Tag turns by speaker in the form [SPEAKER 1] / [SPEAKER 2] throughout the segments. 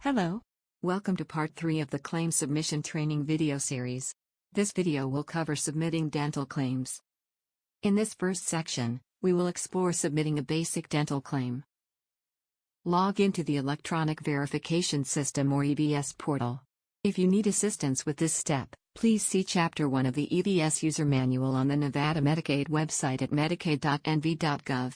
[SPEAKER 1] Hello. Welcome to part 3 of the claim submission training video series. This video will cover submitting dental claims. In this first section, we will explore submitting a basic dental claim. Log into the Electronic Verification System or EVS portal. If you need assistance with this step, please see Chapter 1 of the EVS User Manual on the Nevada Medicaid website at medicaid.nv.gov.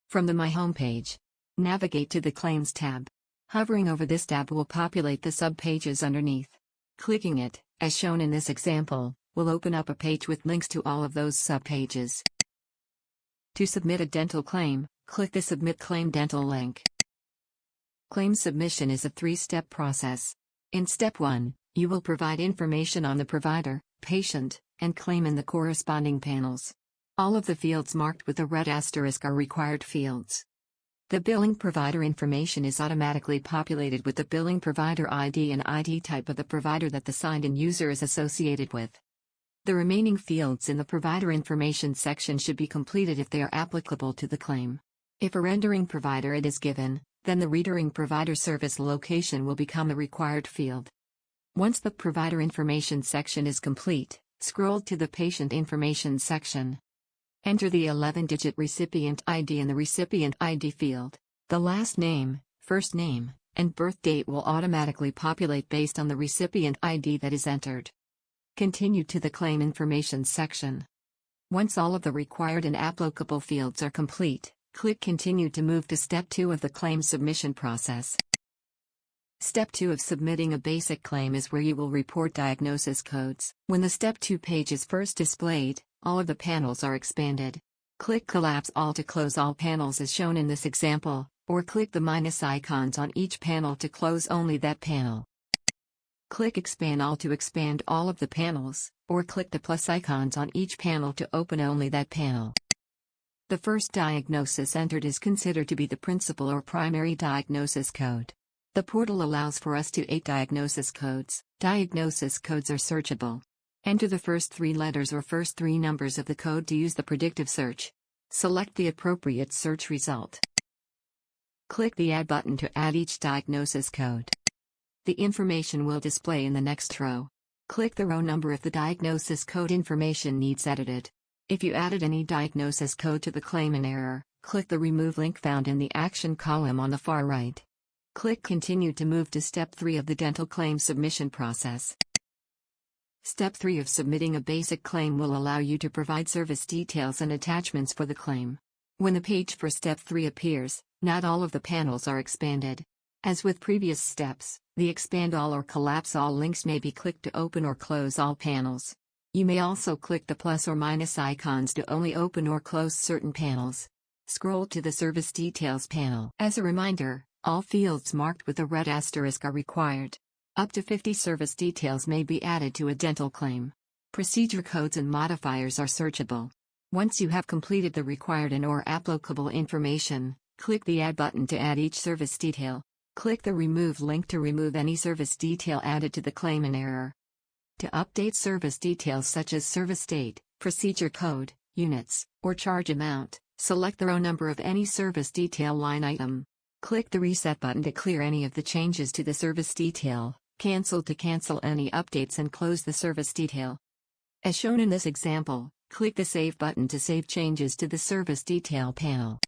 [SPEAKER 1] From the My homepage, navigate to the Claims tab. Hovering over this tab will populate the subpages underneath. Clicking it, as shown in this example, will open up a page with links to all of those subpages. To submit a dental claim, click the Submit Claim Dental link. Claim submission is a 3-step process. In Step 1, you will provide information on the provider, patient, and claim in the corresponding panels. All of the fields marked with a red asterisk are required fields. The billing provider information is automatically populated with the billing provider ID and ID type of the provider that the signed-in user is associated with. The remaining fields in the provider information section should be completed if they are applicable to the claim. If a rendering provider it is given, then the rendering provider service location will become a required field. Once the provider information section is complete, scroll to the patient information section. Enter the 11-digit recipient ID in the recipient ID field. The last name, first name, and birth date will automatically populate based on the recipient ID that is entered. Continue to the claim information section. Once all of the required and applicable fields are complete, click Continue to move to Step 2 of the claim submission process. Step 2 of submitting a basic claim is where you will report diagnosis codes. When the Step 2 page is first displayed, all of the panels are expanded. Click Collapse All to close all panels as shown in this example, or click the minus icons on each panel to close only that panel. Click Expand All to expand all of the panels, or click the plus icons on each panel to open only that panel. The first diagnosis entered is considered to be the principal or primary diagnosis code. The portal allows for us to 8 diagnosis codes. Diagnosis codes are searchable. Enter the first 3 letters or first 3 numbers of the code to use the predictive search. Select the appropriate search result. Click the Add button to add each diagnosis code. The information will display in the next row. Click the row number if the diagnosis code information needs edited. If you added any diagnosis code to the claim in error, click the Remove link found in the Action column on the far right. Click Continue to move to Step 3 of the dental claim submission process. Step 3 of submitting a basic claim will allow you to provide service details and attachments for the claim. When the page for Step 3 appears, not all of the panels are expanded. As with previous steps, the Expand All or Collapse All links may be clicked to open or close all panels. You may also click the plus or minus icons to only open or close certain panels. Scroll to the Service Details panel. As a reminder, all fields marked with a red asterisk are required. Up to 50 service details may be added to a dental claim. Procedure codes and modifiers are searchable. Once you have completed the required and/or applicable information, click the Add button to add each service detail. Click the Remove link to remove any service detail added to the claim in error. To update service details such as service date, procedure code, units, or charge amount, select the row number of any service detail line item. Click the Reset button to clear any of the changes to the service detail. Cancel to cancel any updates and close the service detail. As shown in this example, click the Save button to save changes to the service detail panel.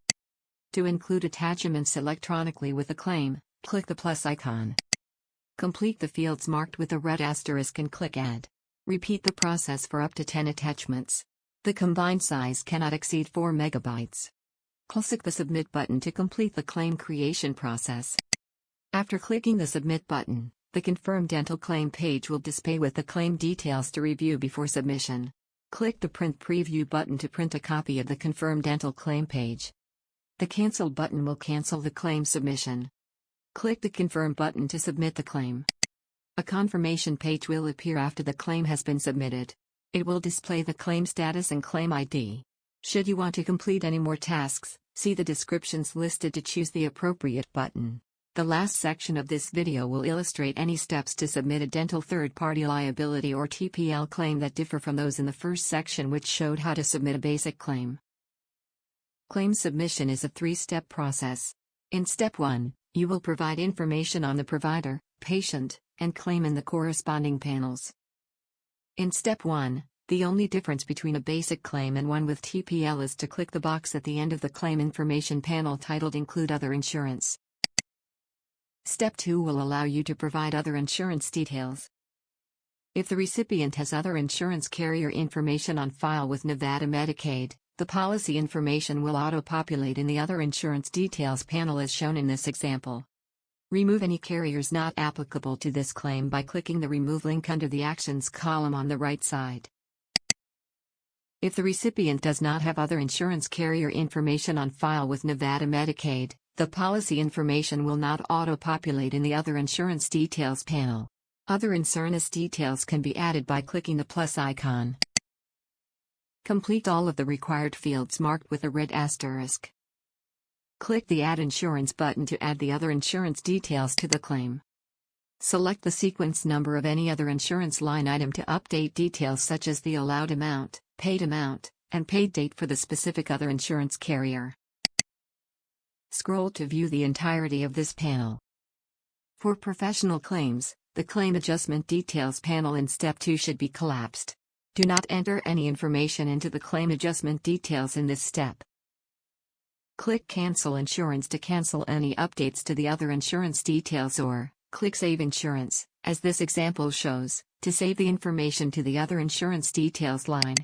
[SPEAKER 1] To include attachments electronically with a claim, click the plus icon. Complete the fields marked with a red asterisk and click Add. Repeat the process for up to 10 attachments. The combined size cannot exceed 4 megabytes. Click the Submit button to complete the claim creation process. After clicking the Submit button, the Confirmed Dental Claim page will display with the claim details to review before submission. Click the Print Preview button to print a copy of the Confirmed Dental Claim page. The Cancel button will cancel the claim submission. Click the Confirm button to submit the claim. A confirmation page will appear after the claim has been submitted. It will display the claim status and claim ID. Should you want to complete any more tasks, see the descriptions listed to choose the appropriate button. The last section of this video will illustrate any steps to submit a dental third-party liability or TPL claim that differ from those in the first section which showed how to submit a basic claim. Claim submission is a 3-step process. In Step 1, You will provide information on the provider, patient, and claim in the corresponding panels. In Step 1, the only difference between a basic claim and one with TPL is to click the box at the end of the claim information panel titled Include Other Insurance. Step 2 will allow you to provide other insurance details. If the recipient has other insurance carrier information on file with Nevada Medicaid, the policy information will auto-populate in the Other Insurance Details panel as shown in this example. Remove any carriers not applicable to this claim by clicking the Remove link under the Actions column on the right side. If the recipient does not have other insurance carrier information on file with Nevada Medicaid, the policy information will not auto-populate in the Other Insurance Details panel. Other insurance details can be added by clicking the plus icon. Complete all of the required fields marked with a red asterisk. Click the Add Insurance button to add the other insurance details to the claim. Select the sequence number of any other insurance line item to update details such as the allowed amount, and paid date for the specific other insurance carrier. Scroll to view the entirety of this panel. For professional claims, the Claim Adjustment Details panel in Step 2 should be collapsed. Do not enter any information into the claim adjustment details in this step. Click Cancel Insurance to cancel any updates to the other insurance details, or click Save Insurance, as this example shows, to save the information to the Other Insurance Details line.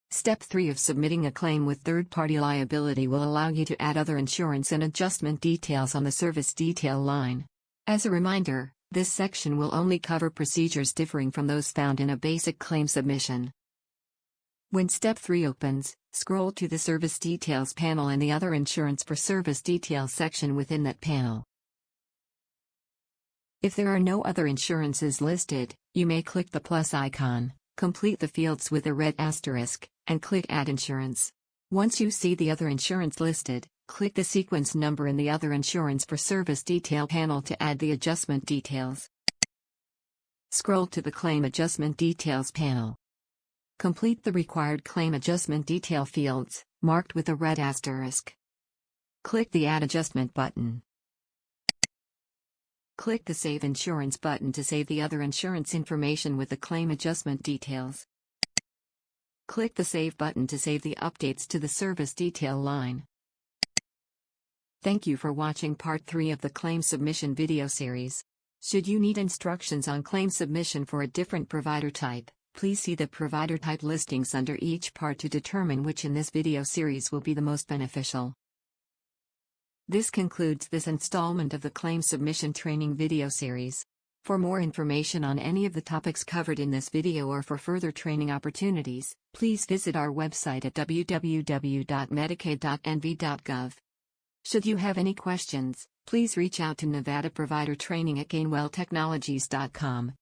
[SPEAKER 1] Step 3 of submitting a claim with third-party liability will allow you to add other insurance and adjustment details on the service detail line. As a reminder, this section will only cover procedures differing from those found in a basic claim submission. When Step 3 opens, scroll to the Service Details panel and the Other Insurance for Service Details section within that panel. If there are no other insurances listed, you may click the plus icon, complete the fields with a red asterisk, and click Add Insurance. Once you see the other insurance listed, click the sequence number in the Other Insurance for Service Detail panel to add the adjustment details. Scroll to the Claim Adjustment Details panel. Complete the required claim adjustment detail fields, marked with a red asterisk. Click the Add Adjustment button. Click the Save Insurance button to save the other insurance information with the claim adjustment details. Click the Save button to save the updates to the service detail line. Thank you for watching Part 3 of the Claim Submission video series. Should you need instructions on claim submission for a different provider type, please see the provider type listings under each part to determine which in this video series will be the most beneficial. This concludes this installment of the Claim Submission Training video series. For more information on any of the topics covered in this video or for further training opportunities, please visit our website at www.medicaid.nv.gov. Should you have any questions, please reach out to Nevada Provider Training at GainwellTechnologies.com.